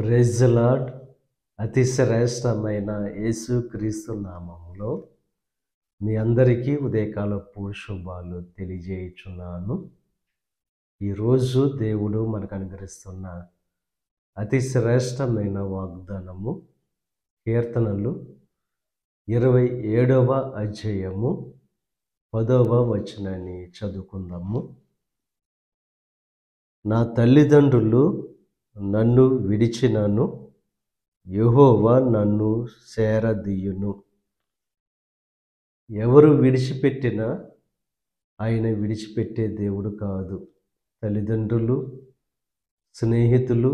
Praise the lord. అతి శ్రేష్టమైన యేసుక్రీస్తు నామములో మీ అందరికీ ఉదయకాలపు శుభాలు తెలియజేయుచున్నాను. ఈరోజు దేవుడు మనకు అనుగ్రహిస్తున్న అతి శ్రేష్టమైన వాగ్దానము కీర్తనలు 27వ అధ్యాయము 10వ వచనాన్ని చదువుకుందాము. నా తల్లిదండ్రులు నన్ను విడిచినను, యెహోవా నన్ను చేరదీయును. ఎవరు విడిచిపెట్టినా ఆయన విడిచిపెట్టే దేవుడు కాదు. తల్లిదండ్రులు, స్నేహితులు,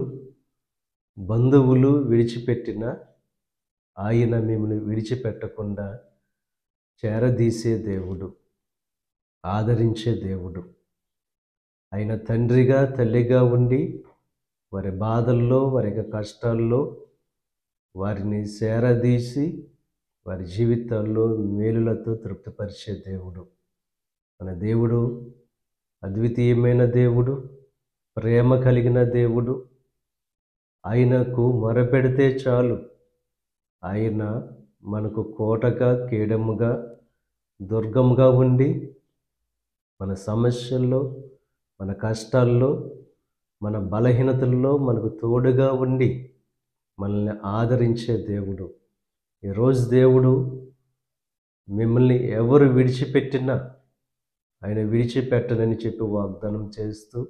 బంధువులు విడిచిపెట్టిన ఆయన మిమ్మల్ని విడిచిపెట్టకుండా చేరదీసే దేవుడు, ఆదరించే దేవుడు. ఆయన తండ్రిగా తల్లిగా ఉండి వారి బాధల్లో, వారి యొక్క కష్టాల్లో వారిని చేరదీసి వారి జీవితాల్లో మేలులతో తృప్తిపరిచే దేవుడు. మన దేవుడు అద్వితీయమైన దేవుడు, ప్రేమ కలిగిన దేవుడు. ఆయనకు మొరపెడితే చాలు ఆయన మనకు కోటగా, కేడముగా, దుర్గముగా ఉండి మన సమస్యల్లో, మన కష్టాల్లో, మన బలహీనతల్లో మనకు తోడుగా ఉండి మనల్ని ఆదరించే దేవుడు. ఈరోజు దేవుడు మిమ్మల్ని ఎవరు విడిచిపెట్టినా ఆయన విడిచిపెట్టనని చెప్పి వాగ్దానం చేస్తూ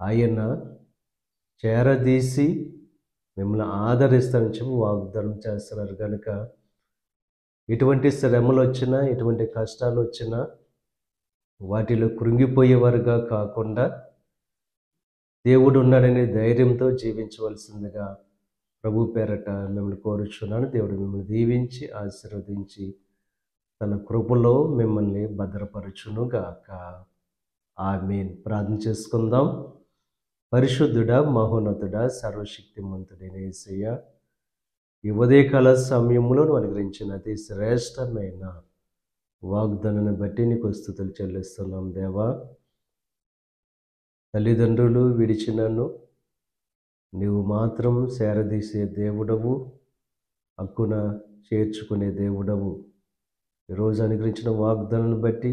ఆయన చేరదీసి మిమ్మల్ని ఆదరిస్తానని చెప్పి వాగ్దానం చేస్తున్నారు. కనుక ఎటువంటి శ్రమలు వచ్చినా, ఎటువంటి కష్టాలు వచ్చినా వాటిలో కృంగిపోయేవారుగా కాకుండా దేవుడు ఉన్నాడనే ధైర్యంతో జీవించవలసిందిగా ప్రభు పేరట మిమ్మల్ని కోరుచున్నాను. దేవుడు మిమ్మల్ని దీవించి ఆశీర్వదించి తన కృపలో మిమ్మల్ని భద్రపరచునుగాక. ఆమేన్. ప్రార్థన చేసుకుందాం. పరిశుద్ధుడా, మహోన్నతుడా, సర్వశక్తిమంతుడైన యేసయ్య, ఈ ఉదయకాల సమయంలో నువ్వు అనుగ్రహించిన అతి శ్రేష్టమైన వాగ్దానాన్ని బట్టి నీకు స్తుతులు చెల్లిస్తున్నాం దేవా. తల్లిదండ్రులు విడిచినను నీవు మాత్రం చేరదీసే దేవుడవు, హక్కున చేర్చుకునే దేవుడవు. ఈరోజు అనుగ్రహించిన వాగ్దానాన్ని బట్టి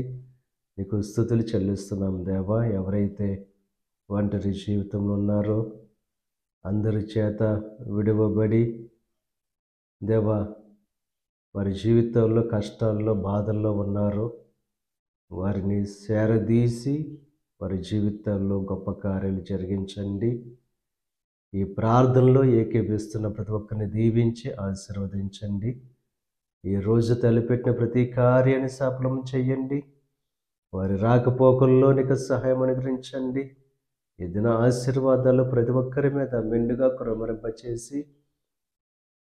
నీకు స్తుతులు చెల్లిస్తున్నాం దేవా. ఎవరైతే ఒంటరి జీవితంలో ఉన్నారో, అందరి చేత విడవబడి దేవా వారి జీవితంలో కష్టాల్లో, బాధల్లో ఉన్నారో వారిని చేరదీసి వారి జీవితాల్లో గొప్ప కార్యాలు జరిగించండి. ఈ ప్రార్థనలో ఏకీభవిస్తున్న ప్రతి ఒక్కరిని దీవించి ఆశీర్వదించండి. ఈరోజు తలపెట్టిన ప్రతి కార్యాన్ని సఫలం చేయండి. వారి రాకపోకల్లో నీకు సహాయం అనుగ్రహించండి. ఈ దిన ఆశీర్వాదాలు ప్రతి ఒక్కరి మీద మెండుగా కుమ్మరింపచేసి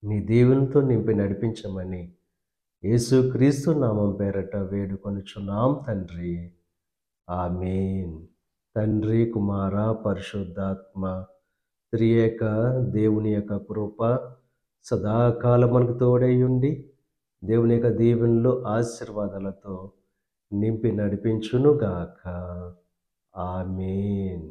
నీ దేవునితో నింపి నడిపించమని యేసుక్రీస్తు నామం పేరట వేడుకొనుచున్నాం తండ్రి. ఆమేన్. తండ్రి, కుమార, పరిశుద్ధాత్మ త్రియేక దేవుని యొక్క కృప సదాకాలం మనకు తోడై ఉండి దేవుని యొక్క దీవెనలు, ఆశీర్వాదాలతో నింపి నడిపించునుగాక. ఆమేన్.